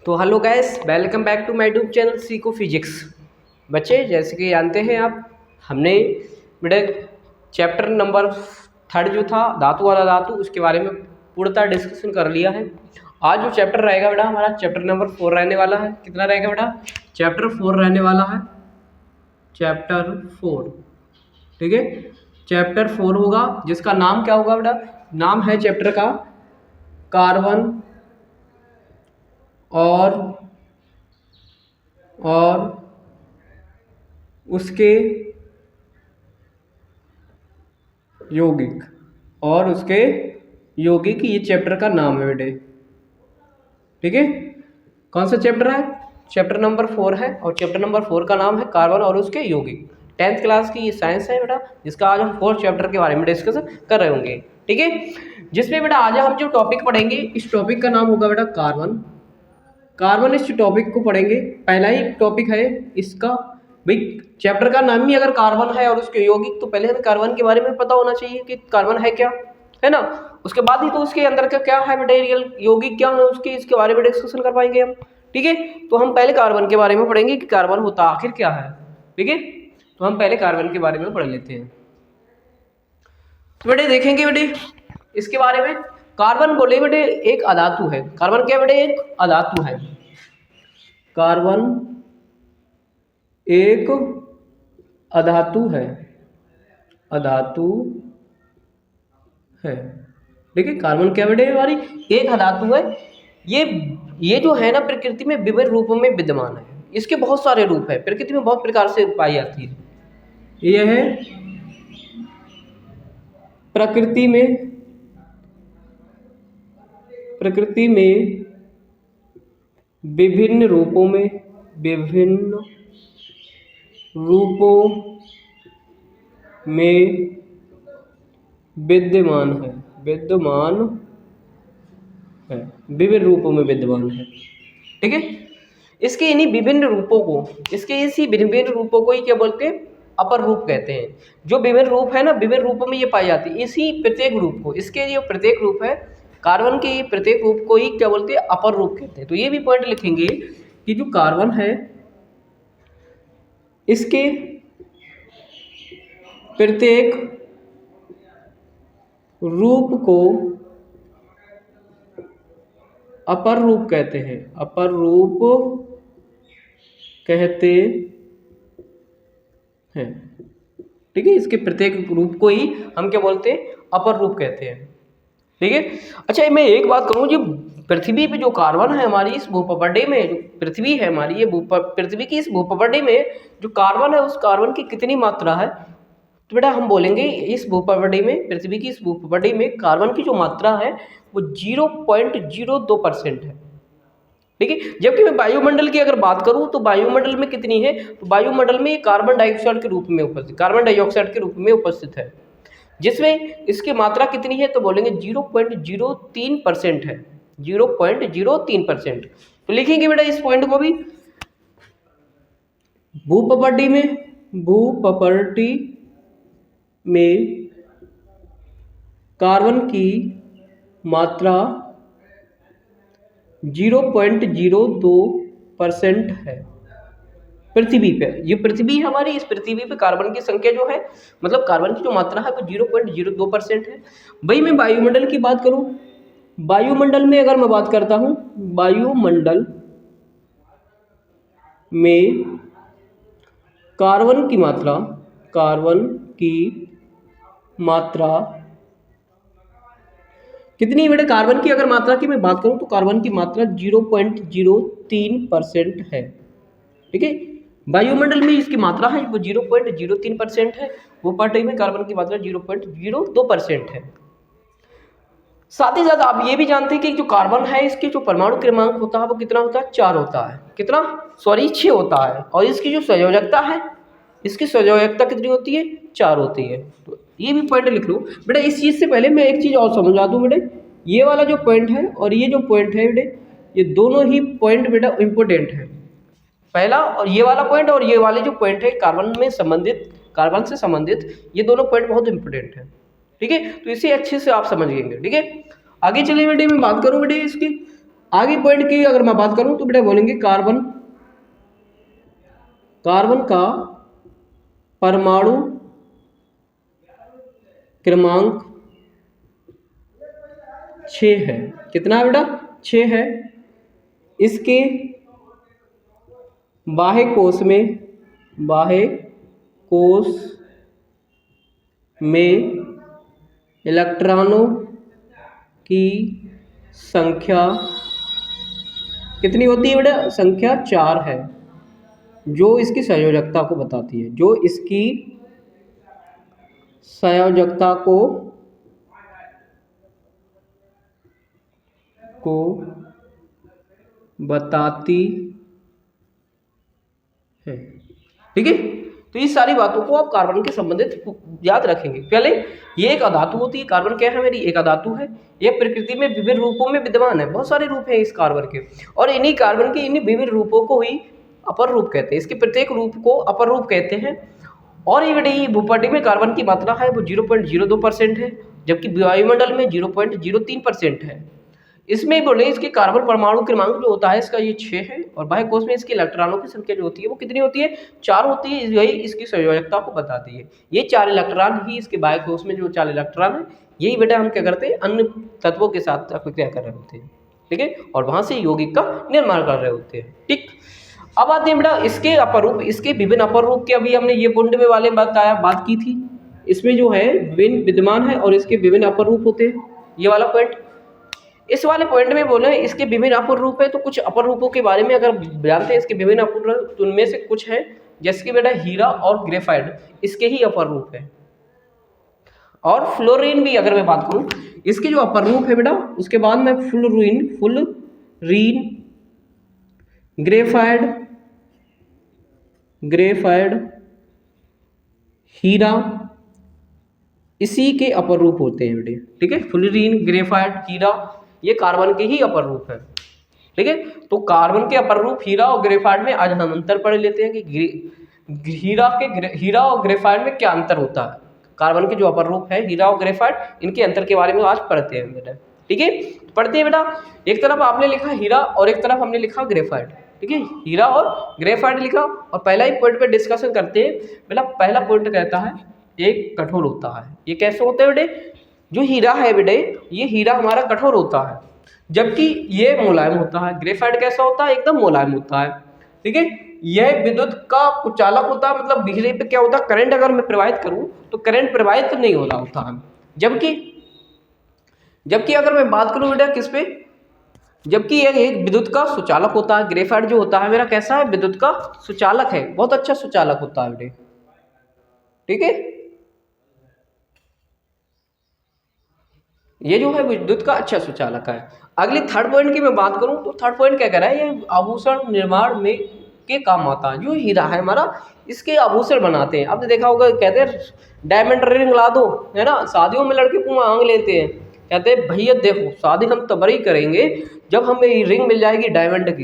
तो hello guys, welcome back to my YouTube channel सीको physics. बच्चे, जैसे कि जानते हैं आप, हमने बेटा चैप्टर नंबर 3 जो था धातु वाला धातु, उसके बारे में पूर्णतः डिस्कशन कर लिया है। आज जो चैप्टर रहेगा बेटा हमारा चैप्टर नंबर 4 रहने वाला है। कितना रहेगा बेटा? चैप्टर 4 रहने वाला है, चैप्टर 4। ठीक है, चैप्टर 4 होगा, जिसका नाम क्या होगा बेटा? नाम है चैप्टर का कार्बन और उसके यौगिक ये चैप्टर का नाम है बेटे। ठीक है, कौन सा चैप्टर है? चैप्टर नंबर 4 है, और चैप्टर नंबर 4 का नाम है कार्बन और उसके यौगिक। 10th क्लास की ये साइंस है बेटा, जिसका आज हम 4th चैप्टर के बारे में डिस्कस कर रहे होंगे। ठीक है, जिसमें बेटा आज हम जो टॉपिक पढ़ेंगे, इस टॉपिक का नाम होगा बेटा कार्बन। इस टॉपिक को पढ़ेंगे। पहला ही टॉपिक है इसका, भाई चैप्टर का नाम ही अगर कार्बन है और उसके यौगिक, तो पहले हमें कार्बन के बारे में पता होना चाहिए कि कार्बन है क्या, है ना। उसके बाद ही तो उसके अंदर का क्या है मटेरियल, यौगिक क्या है उसके, इसके बारे में डिस्कशन कर पाएंगे हम। ठीक है, तो हम पहले कार्बन के बारे में पढ़ेंगे कि कार्बन होता आखिर क्या है। ठीक है, तो हम पहले कार्बन के बारे में पढ़ लेते हैं। तो बेटे देखेंगे बेटे इसके बारे में। कार्बन बोले बेटे एक अधातु है। कार्बन क्या बेटे? एक अधातु है। कार्बन एक अधातु है, ठीक है। कार्बन क्या बेटे? हमारी एक अधातु है। ये जो है ना, प्रकृति में विभिन्न रूपों में विद्यमान है। इसके बहुत सारे रूप है, प्रकृति में बहुत प्रकार से पाई जाती है। यह है प्रकृति में विभिन्न रूपों में विद्यमान है, विभिन्न रूपों में विद्यमान है। ठीक है, इसके इन्हीं विभिन्न रूपों को ही क्या बोलते हैं? अपर रूप कहते हैं। जो विभिन्न रूप है ना, विभिन्न रूपों में ये पाई जाती है। इसी प्रत्येक रूप को, इसके जो प्रत्येक रूप है कार्बन के, प्रत्येक रूप को ही क्या बोलते हैं? अपर रूप कहते हैं। तो ये भी पॉइंट लिखेंगे कि जो कार्बन है, इसके प्रत्येक रूप को अपर रूप कहते हैं, ठीक है, इसके प्रत्येक रूप को ही हम क्या बोलते हैं? अपर रूप कहते हैं। ठीक है, अच्छा मैं एक बात कहूँ, जो पृथ्वी पे जो कार्बन है हमारी इस भूप्रपटल में, जो पृथ्वी है हमारी, ये पृथ्वी की इस भूप्रपटल में जो कार्बन है, उस कार्बन की कितनी मात्रा है? तो बेटा हम बोलेंगे इस भूप्रपटल में, पृथ्वी की इस भूप्रपटल में कार्बन की जो मात्रा है वो 0.02% है। ठीक है, जबकि मैं वायुमंडल की अगर बात करूं तो वायुमंडल में कितनी है? तो वायुमंडल में कार्बन डाइऑक्साइड के रूप में उपस्थित है, जिसमें इसकी मात्रा कितनी है? तो बोलेंगे 0.03% है, 0.03%। तो लिखेंगे बेटा इस पॉइंट को भी, भूप्रपटल में कार्बन की मात्रा 0.02% है पृथ्वी पे। ये पृथ्वी हमारी, इस पृथ्वी पे कार्बन की संख्या जो है, मतलब कार्बन की जो मात्रा है वो 0.02% है। भाई मैं वायुमंडल की बात करूं, वायुमंडल में अगर मैं बात करता हूं, वायुमंडल में कार्बन की मात्रा कितनी बेटा? कार्बन की अगर मात्रा की मैं बात करूं तो कार्बन की मात्रा 0.03% है। ठीक है, वायुमंडल में इसकी मात्रा है वो 0.03% है, भूप्रपटल में कार्बन की मात्रा 0.02% है। साथ ही साथ आप ये भी जानते हैं कि जो कार्बन है, इसके जो परमाणु क्रमांक होता है वो कितना होता है? 4 होता है। कितना? 6 होता है। और इसकी जो संयोजकता है, इसकी संयोजकता कितनी होती है? 4 होती है। तो ये भी पॉइंट लिख लो बेटा। इस चीज़ से पहले मैं एक चीज़ और समझा दूं बेटे, ये वाला जो पॉइंट है और ये जो पॉइंट है बेटे, ये दोनों ही पॉइंट बेटा इम्पोर्टेंट है। पहला और ये वाला पॉइंट, और ये वाले जो पॉइंट है कार्बन से संबंधित, ये दोनों पॉइंट बहुत इंपॉर्टेंट है। ठीक है, तो इसे अच्छे से आप समझिएंगे। ठीक है, आगे चलिए बेटे, मैं बात करूं बेटे इसकी आगे पॉइंट की अगर मैं बात करूं तो बेटा बोलेंगे कार्बन का परमाणु क्रमांक 6 है। कितना है बेटा? 6 है। इसके बाह्य कोश में इलेक्ट्रॉनों की संख्या कितनी होती है बेटा? संख्या 4 है, जो इसकी संयोजकता को बताती है, जो इसकी संयोजकता को बताती है। ठीक है, तो ये सारी बातों को आप कार्बन के संबंधित याद रखेंगे। पहले ये एक अधातु होती है। कार्बन क्या है मेरी? एक अधातु है। ये प्रकृति में विभिन्न रूपों में विद्यमान है। बहुत सारे रूप हैं इस कार्बन के, और इन्हीं कार्बन के इन्हीं विभिन्न रूपों को ही अपर रूप कहते हैं। इसके प्रत्येक रूप को अपर रूप कहते हैं। और ये भूपटल में कार्बन की मात्रा है वो 0.02% है, जबकि वायुमंडल में 0.03% है। इसमें बोले इसके कार्बन परमाणु क्रमांक जो होता है इसका ये 6 है, और बाह्य कोश में इसके इलेक्ट्रॉनों की संख्या जो होती है वो कितनी होती है? 4 होती है। यही इसकी संयोजकता को बताती है। ये 4 इलेक्ट्रॉन ही इसके बाह्य कोश में जो 4 इलेक्ट्रॉन है, यही बेटा हम क्या करते हैं? अन्य तत्वों के साथ अभिक्रिया कर रहे होते हैं। ठीक है, और वहां से यौगिक का निर्माण कर रहे होते हैं। ठीक, अब आते हैं बेटा इसके अपर रूप। इसके विभिन्न अपर रूप के अभी हमने ये पॉइंट में वाले बात की थी। इसमें जो है विभिन्न विद्यमान है और इसके विभिन्न अपर रूप होते हैं। ये वाला पॉइंट, इस वाले पॉइंट में बोले इसके विभिन्न अपर रूप है, तो कुछ अपर रूपों के बारे में अगर जानते हैं इसके विभिन्न अपर रूप, तो उनमें से कुछ है जैसे कि बेटा हीरा और ग्रेफाइट, इसके ही अपर रूप है। और फ्लोरीन भी अगर मैं बात करूं, इसके जो अपर रूप है बेटा, उसके बाद में फ्लोरीन, ग्रेफाइट, हीरा, इसी के अपर रूप होते हैं बेटे। ठीक है, फ्लोरीन, ग्रेफाइट, हीरा, ये कार्बन के ही अपर रूप है। ठीक है, तो कार्बन के अपर रूप हीरा और ग्रेफाइट में आज हम अंतर पढ़ लेते हैं कि हीरा और ग्रेफाइट में क्या अंतर होता है। कार्बन के जो अपर रूप है हीरा और ग्रेफाइट, इनके अंतर के बारे में आज पढ़ते हैं बेटा। ठीक है, पढ़ते हैं बेटा। एक तरफ आपने लिखा हीरा और एक तरफ हमने लिखा ग्रेफाइट। ठीक है, हीरा और ग्रेफाइट लिखा, और पहला ही पॉइंट पे डिस्कशन करते हैं बेटा। पहला पॉइंट कहता है एक कठोर होता है। ये कैसे होता है बेटे? जो हीरा है बेटे, ये हीरा हमारा कठोर होता है, जबकि ये मुलायम होता है। ग्रेफाइट कैसा होता है? एकदम मुलायम होता है। ठीक है, यह विद्युत का कुचालक होता है, मतलब बिजली पे क्या होता है? करंट अगर मैं प्रवाहित करूं तो करंट प्रवाहित नहीं हो रहा होता है। जबकि अगर मैं बात करूं बेटा किस पे, जबकि यह एक विद्युत का सुचालक होता है। ग्रेफाइट जो होता है मेरा कैसा है? विद्युत का सुचालक है, बहुत अच्छा सुचालक होता है बेटे। ठीक है, ये जो है विद्युत का अच्छा सुचालक है। अगली थर्ड पॉइंट की मैं बात करूं तो थर्ड पॉइंट क्या कह रहा है? ये आभूषण निर्माण में के काम आता है। जो हीरा है हमारा, इसके आभूषण बनाते हैं। आपने देखा होगा कहते हैं डायमंड रिंग ला दो, है ना। शादियों में लड़के मांग लेते हैं, कहते हैं भैया देखो शादी हम तब ही करेंगे जब हमें रिंग मिल जाएगी डायमंड की,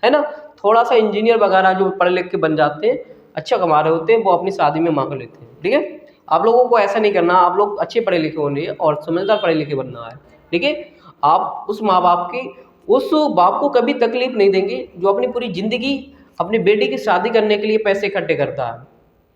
है ना। थोड़ा सा इंजीनियर वगैरह जो पढ़े लिख के बन जाते हैं, अच्छा कमा रहे होते हैं, वो अपनी शादी में मांग लेते हैं। ठीक है, आप लोगों को ऐसा नहीं करना। आप लोग अच्छे पढ़े लिखे होने और समझदार पढ़े लिखे बनना है। ठीक है, आप उस बाप को कभी तकलीफ नहीं देंगे जो अपनी पूरी जिंदगी अपनी बेटी की शादी करने के लिए पैसे इकट्ठे करता है।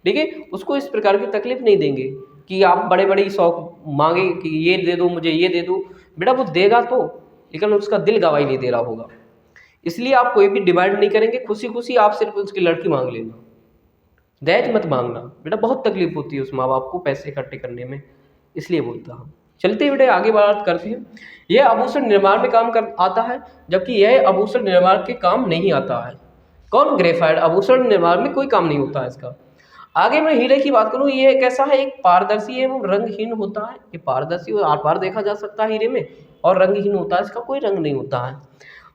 ठीक है, उसको इस प्रकार की तकलीफ नहीं देंगे कि आप बड़े बड़े शौक मांगे कि ये दे दो मुझे, ये दे दो। बेटा वो देगा तो, लेकिन उसका दिल गवाही नहीं दे रहा होगा। इसलिए आप कोई भी डिमांड नहीं करेंगे, खुशी खुशी आप सिर्फ उसकी लड़की मांग लेना, दहेज मत मांगना। बेटा बहुत तकलीफ होती है उस माँ बाप को पैसे इकट्ठे करने में, इसलिए बोलता हूँ। चलते हैं बेटे आगे बात करते हैं। यह आभूषण निर्माण में काम कर आता है, जबकि यह आभूषण निर्माण के काम नहीं आता है। कौन? ग्रेफाइट। आभूषण निर्माण में कोई काम नहीं होता है इसका। आगे मैं हीरे की बात करूँ, ये कैसा है? एक पारदर्शी एवं रंगहीन होता है। ये पारदर्शी और आर पार देखा जा सकता है हीरे में, और रंगहीन होता है, इसका कोई रंग नहीं होता है।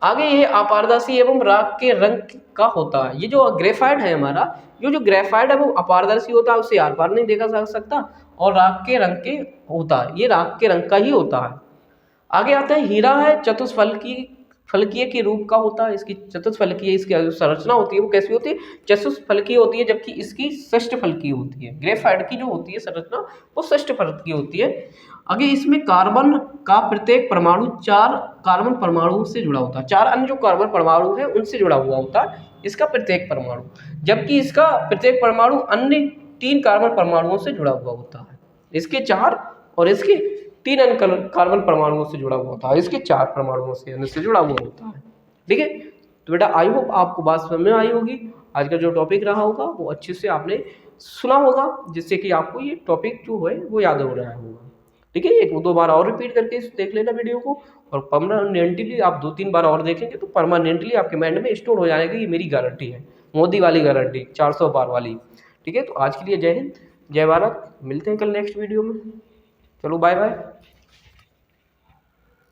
आगे ये अपारदर्शी एवं राख के रंग का होता है। ये जो ग्रेफाइट है हमारा, ये जो ग्रेफाइट है वो अपारदर्शी होता है, उससे आर पार नहीं देखा जा सकता, और राख के रंग के होता है। ये राख के रंग का ही होता है। आगे आता है हीरा है चतुष्फल की फलकीय के रूप का होता है, इसकी चतुष्फलकीय इसकी जो संरचना होती है वो कैसी होती है, चतुष्फलकीय होती है, जबकि इसकी षष्ठफलकीय होती है। ग्रेफाइट की जो होती है संरचना वो षष्ठफलकीय होती है। आगे इसमें कार्बन का प्रत्येक परमाणु 4 कार्बन परमाणुओं से जुड़ा होता है, 4 अन्य जो कार्बन परमाणु है उनसे जुड़ा हुआ होता है इसका प्रत्येक परमाणु, जबकि इसका प्रत्येक परमाणु अन्य 3 कार्बन परमाणुओं से जुड़ा हुआ होता है। इसके 4 और इसके 3 अन्य कार्बन परमाणुओं से जुड़ा हुआ होता है, इसके 4 परमाणुओं से जुड़ा हुआ होता है। ठीक है, तो बेटा आई होप आपको बात समझ में आई होगी। आज का जो टॉपिक रहा होगा वो अच्छे से आपने सुना होगा, जिससे कि आपको ये टॉपिक जो है वो याद हो रहा होगा। ठीक है, 1-2 बार और रिपीट करके देख लेना वीडियो को, और परमानेंटली आप 2-3 बार और देखेंगे तो परमानेंटली आपके माइंड में स्टोर हो जाएगा। ये मेरी गारंटी है, मोदी वाली गारंटी, 400 बार वाली। ठीक है, तो आज के लिए जय हिंद, जय भारत। मिलते हैं कल नेक्स्ट वीडियो में। चलो बाय बाय।